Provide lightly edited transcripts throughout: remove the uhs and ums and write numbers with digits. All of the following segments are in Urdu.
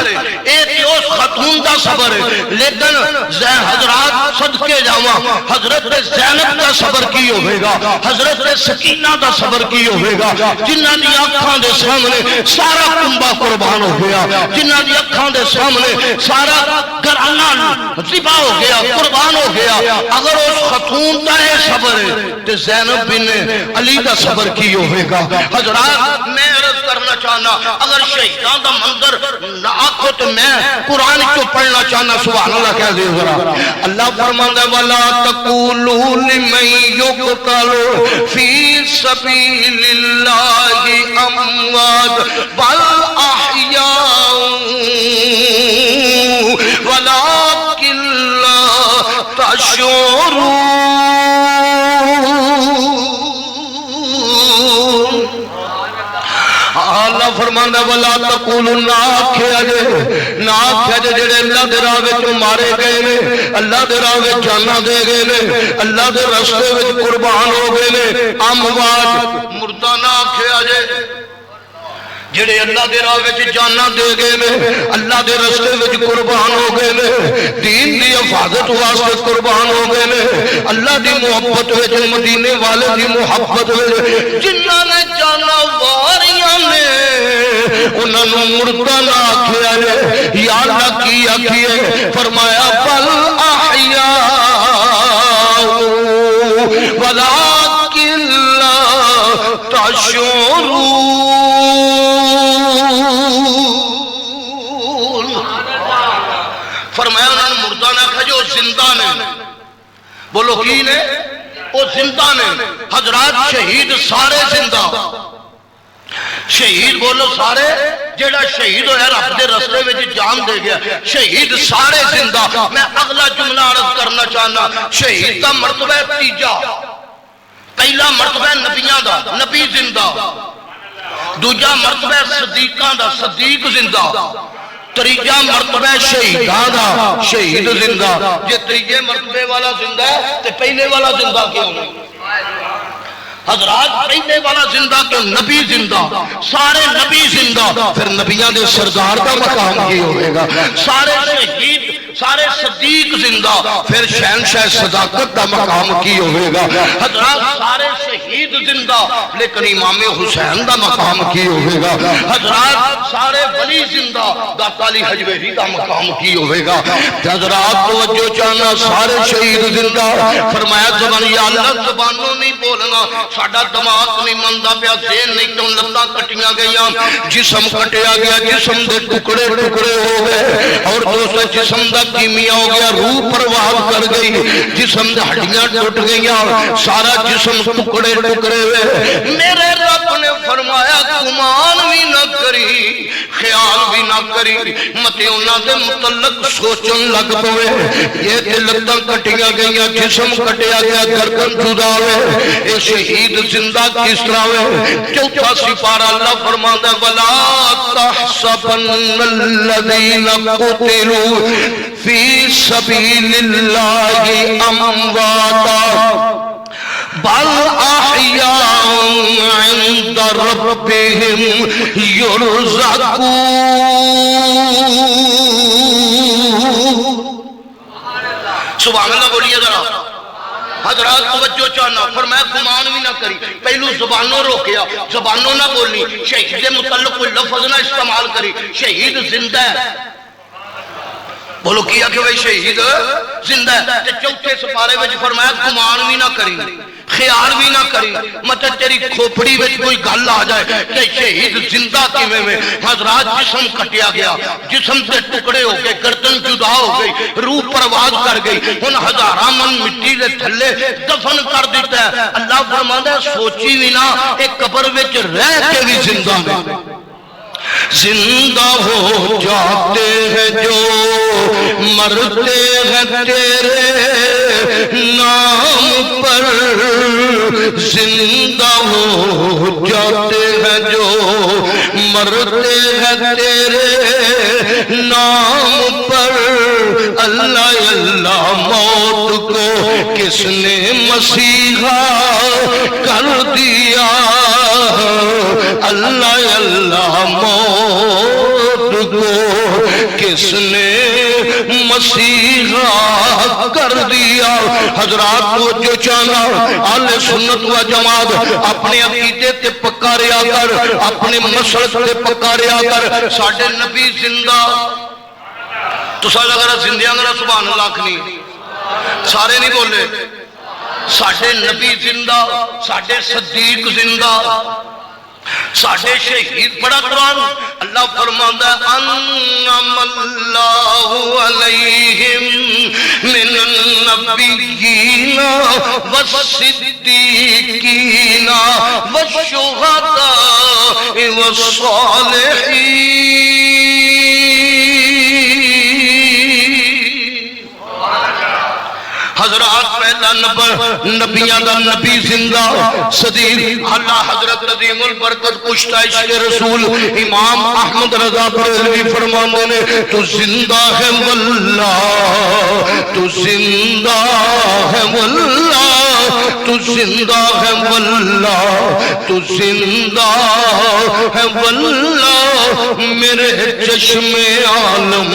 ایک اس خاتون دا صبر ہے، لیکن حضرات صدقے جاواں حضرت زینب دا صبر کی ہوئے گا، حضرت سکینہ دا صبر کی ہوئے گا، جنہاں دی آنکھاں دے سامنے سارا کنبہ قربان ہو گیا، جنہاں دی آنکھاں دے سامنے سارا گھرانہ ذبح ہو گیا، قربان ہو گیا۔ اگر اس خاتون دا ہے صبر ہے تو زینب بن علی دا صبر کی ہوئے گا۔ حضرات میں عرض کرنا چاہنا، اگر شہیدان دا منظر نہ آکھو تو میں قرآن کو پڑھنا چاہنا، سبحان اللہ کہہ دے ذرا۔ اللہ فرماتا ہے وَلَا تَقُولُوا لِمَن يُقْتَلُ فِي سَبِيلِ اللَّهِ أَمْوَاتٌ بَلْ أَحْيَاءٌ وَلَكِن لَّا تَشْعُرُونَ۔ اللہ فرمانا وَلَا تَقُولُوا نہ آکھیا جے جڑے اللہ دے راہ وچ مارے گئے نے، اللہ دے راہ وچ جاناں دے گئے نے، اللہ دے رستے وچ قربان ہو گئے نے، اموات مردہ نہ آکھیا جے جڑے اللہ دے راہ وچ جاناں دے گئے نے، اللہ دے رستے وچ قربان ہو گئے نے، دین دی حفاظت واسطے قربان ہو گئے نے، اللہ دی محبت وچ مدینے والے دی محبت وچ جنہاں نے جاناں واریاں نے انہاں نوں مردہ نہ آکھیا جے۔ یا اللہ کی آکھیے؟ فرمایا بل احیاء ولکن لا تشعرون۔ فرمایا انہوں نے مردہ نہ کہا جو زندہ نے، بولو کی نے؟ وہ زندہ نے۔ حضرات شہید سارے زندہ، شہید بولو سارے، جیڑا شہید ہویا رب دے رستے میں جان دے گیا، شہید سارے زندہ۔ میں اگلا جملہ عرض کرنا چاہنا، شہید کا مرتبہ تیجا، پہلا مرتبہ نبیان دا، نبی زندہ، دوجا مرتبہ صدیقان دا، صدیق زندہ، تریجا مرتبہ شہیدان دا، شہید زندہ۔ یہ تریجے مرتبے والا زندہ ہے تو پہلے والا زندہ کیوں نہیں؟ حضرات پہلے والا زندہ کیوں؟ نبی زندہ، سارے نبی زندہ، پھر نبیان دے سردار کا مقام کی ہوئے گا، سارے شہید، سارے صدیق زندہ، پھر شہنشاہ صداقت کا مقام کی ہوئے گا۔ حضرات سارے شہید زندہ، لیکن امام حسین کا مقام کی ہوئے گا۔ حضرات سارے ولی زندہ، داتا علی حجویری کا مقام کی ہوئے گا۔ حضرات توجہ چاہنا، سارے شہید زندہ۔ فرمایا زبان یا اللہ زبانوں نہیں بولنا، ساڑھا دماغ نہیں مندہ پیا، ذہن نہیں تو لتاں کٹیاں گئیاں، جسم کٹیا گیا، جسم دے ٹکڑے ٹکڑے ہو گئے، اور دوسرے جسم دا کیمیا ہو گیا، روح پرواز کر گئی، جسم دے ہڈیاں ٹوٹ گئیاں، سارا جسم ٹکڑے ٹکڑے ہوئے۔ میرے رب نے فرمایا گمان بھی نہ کری، خیال بھی نہ کری، متے انہاں دے متعلق سوچن لگ پوے، یہ تے لتاں کٹیاں گئیاں، جسم کٹیا گیا، گردن جدا ہوئے، اے شہید زندہ کس طرح ہوئے؟ چوتھا سپارہ اللہ فرماتا ہے وَلَا تَحْسَبَنَّ الَّذِينَ قُتِلُوا فِي سَبِيلِ اللَّهِ أَمْوَاتًا بَلْ أَحْيَاءٌ عِندَ رَبِّهِمْ يُرْزَقُونَ۔ سبحان اللہ بولیے ذرا۔ حضرات توجہ چاہنا، فرمایا گمان بھی نہ کری، پہلو زبانوں روکیا، زبانوں نہ بولنی، شہید کے متعلق کوئی لفظ نہ استعمال کری، شہید زندہ ہے، بولو کیا کہ وہ شہید زندہ ہے۔ چوتھے سپارے میں فرمایا گمان بھی نہ کری، خیال بھی نہ کری، مطلب تیری کھوپڑی میں کوئی گل آ جائے کہ شہید زندہ کیویں میں؟ حضرات جسم کٹیا گیا، جسم سے ٹکڑے ہو گئے، گردن جدا ہو گئی، روح پرواز کر گئی، ان ہزاراں من مٹی دے تھلے دفن کر دیتا ہے۔ اللہ فرماتا ہے سوچی بھی نہ، ایک قبر وچ رہ کے بھی زندہ نے۔ زندہ ہو جاتے ہیں جو مرتے ہیں تیرے نام پر، زندہ ہو جاتے ہیں جو مرتے ہیں تیرے نام پر۔ اللہ اللہ موت کو کس نے مسیحا کر دیا، اللہ اللہ موت کو کس نے مسیحا کر دیا۔ حضرات کو جو چاہنا اہل سنت و جماعت اپنے عقیدے تے پکاریا کر، اپنے مسلک تے پکاریا کر۔ ساڈے نبی زندہ، تو سارے اگر زندیاں گرہ سبحان اللہ کھنی، سارے نہیں بولے۔ ساڈے نبی زندہ، ساڈے صدیق زندہ، ساڈے شہید پڑھا قرآن۔ اللہ فرماتا ہے انعم اللہ علیہم من النبیین والصدیقین والشہداء والصالحین۔ حضرات پہلا نمبر نبیان دا نبی زندہ صدیق اللہ حضرت عظیم البرکت کشتہ عشق رسول امام احمد رضا بریلوی فرمانے نے تو زندہ ہے واللہ، تو زندہ ہے واللہ، تو زندہ ہے واللہ، تو زندہ ہے واللہ، میرے چشم عالم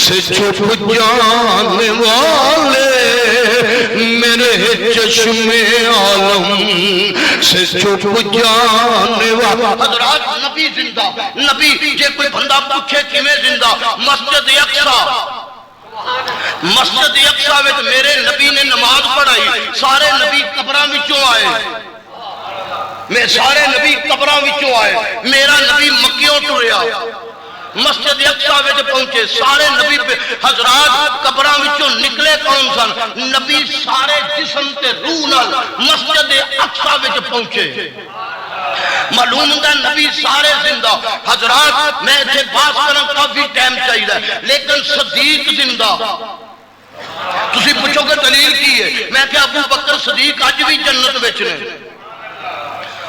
سے چھپ جانے والے، میرے چشم عالم سے چھپ جانے والا۔ حضرات نبی زندہ، نبی جے کوئی بندہ پوچھے کیویں زندہ، مسجد اقصیٰ، مسجد اقصیٰ وچ میرے نبی نے نماز پڑھائی، سارے نبی قبراں وچوں آئے، میں سارے نبی قبراں وچوں آئے، میرا نبی مکیوں ٹریا، مسجد اقصیٰ وچ پہنچے، سارے نبی حضرات قبراں وچوں نکلے کون سن؟ نبی سارے جسم تے روح نال مسجد اقصیٰ وچ پہنچے۔ معلوم ہوتا نبی سارے زندہ۔ حضرات میں اتنے بات کرنا کافی ٹائم چاہیے، لیکن صدیق زندہ۔ تسی پوچھو کہ دلیل کی ہے؟ میں کہ ابو بکر صدیق اج بھی جنت وچ نے،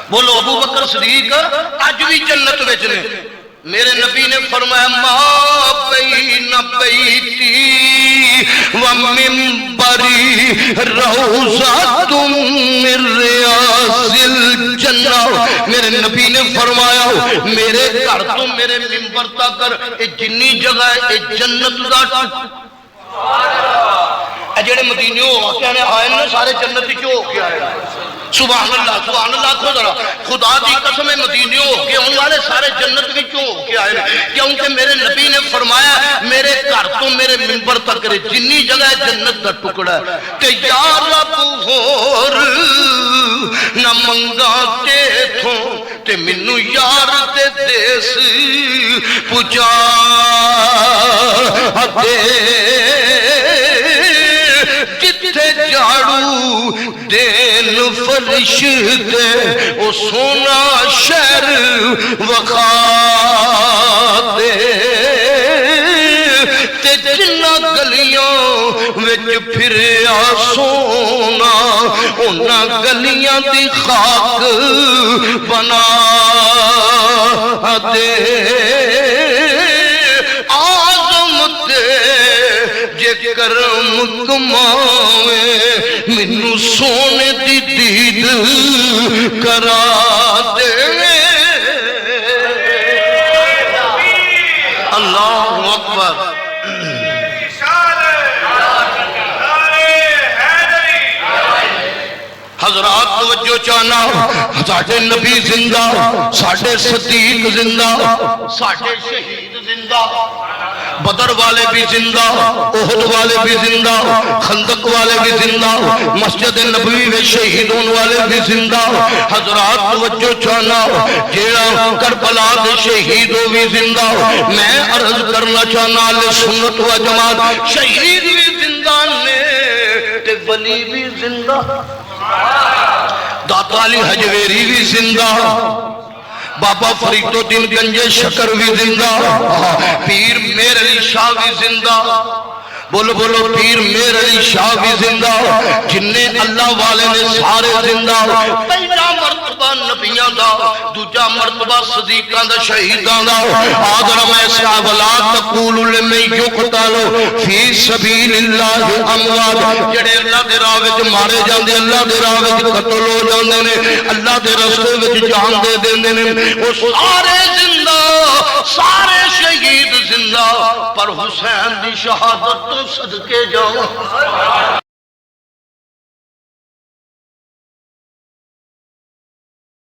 بولو ابو بکر صدیق اج بھی جنت وچ نے۔ میرے نبی نے فرمایا ما بین بیتی و منبری روضۃ من ریاض الجنہ۔ میرے نبی نے فرمایا میرے گھر تو میرے منبر تک جنی جگہ ہے جنت دا۔ جڑے مدینے ہو کے آئے نا سارے جنت ہی ہو کے آئے۔ سبحان اللہ، سبحان اللہ کو ذرا خدا دی قسم مدینے ہو کے ان والے سارے جنت بھی کیوں ہو کے آئے، کیونکہ میرے نبی نے فرمایا میرے گھر تو میرے منبر تک جنی جگہ جنت دا ٹکڑا ہے تے یا رب ہور نہ منگا تے تھوں تے منو یار تے دیس پجا دے، جتھے جاڑو دین فرشتے او سونا شہر وخا دے، تے جنہ گلیاں وچ پھریا سونا انہا گلیاں دی خاک بنا دے۔ آزم تے جے کرم کماوے منو سونے دی دید کرا دے۔ اللہ اکبر۔ حضرات توجہ چاہنا، ساڑھے نبی زندہ، ساڑھے صدیق زندہ، ساڑھے شہید زندہ، بدر والے بھی زندہ، احد والے بھی زندہ، خندق والے بھی زندہ، مسجد نبوی میں شہیدون والے بھی زندہ۔ حضرات توجہ چاہنا، جیڑا کربلا دے شہیدوں بھی زندہ۔ میں عرض کرنا چاہنا سنت و جماعت شہید بھی زندہ نے تے ولی بھی زندہ، داتا علی حجویری بھی زندہ، بابا فرید الدین گنج شکر بھی زندہ، پیر میر علی شاہ بھی زندہ، بولو بولو پیر میر علی شاہ بھی زندہ، جنہیں اللہ والے نے سارے زندہ۔ پہلا مرتبہ نبیاں دا، دوجا مرتبہ صدیقاں دا، شہیداں دا۔ آدھر میں صاحب لا تقول لمن یقتل فی سبیل اللہ اموات، جڑے اللہ دے راہ وچ مارے جاندے، اللہ دے راہ وچ قتل ہو جاندے نے، اللہ دے رستے وچ جان دے دیندے نے، وہ سارے زندہ، سارے شہید زندہ۔ حسین دی شہادت تو صدقے جاؤں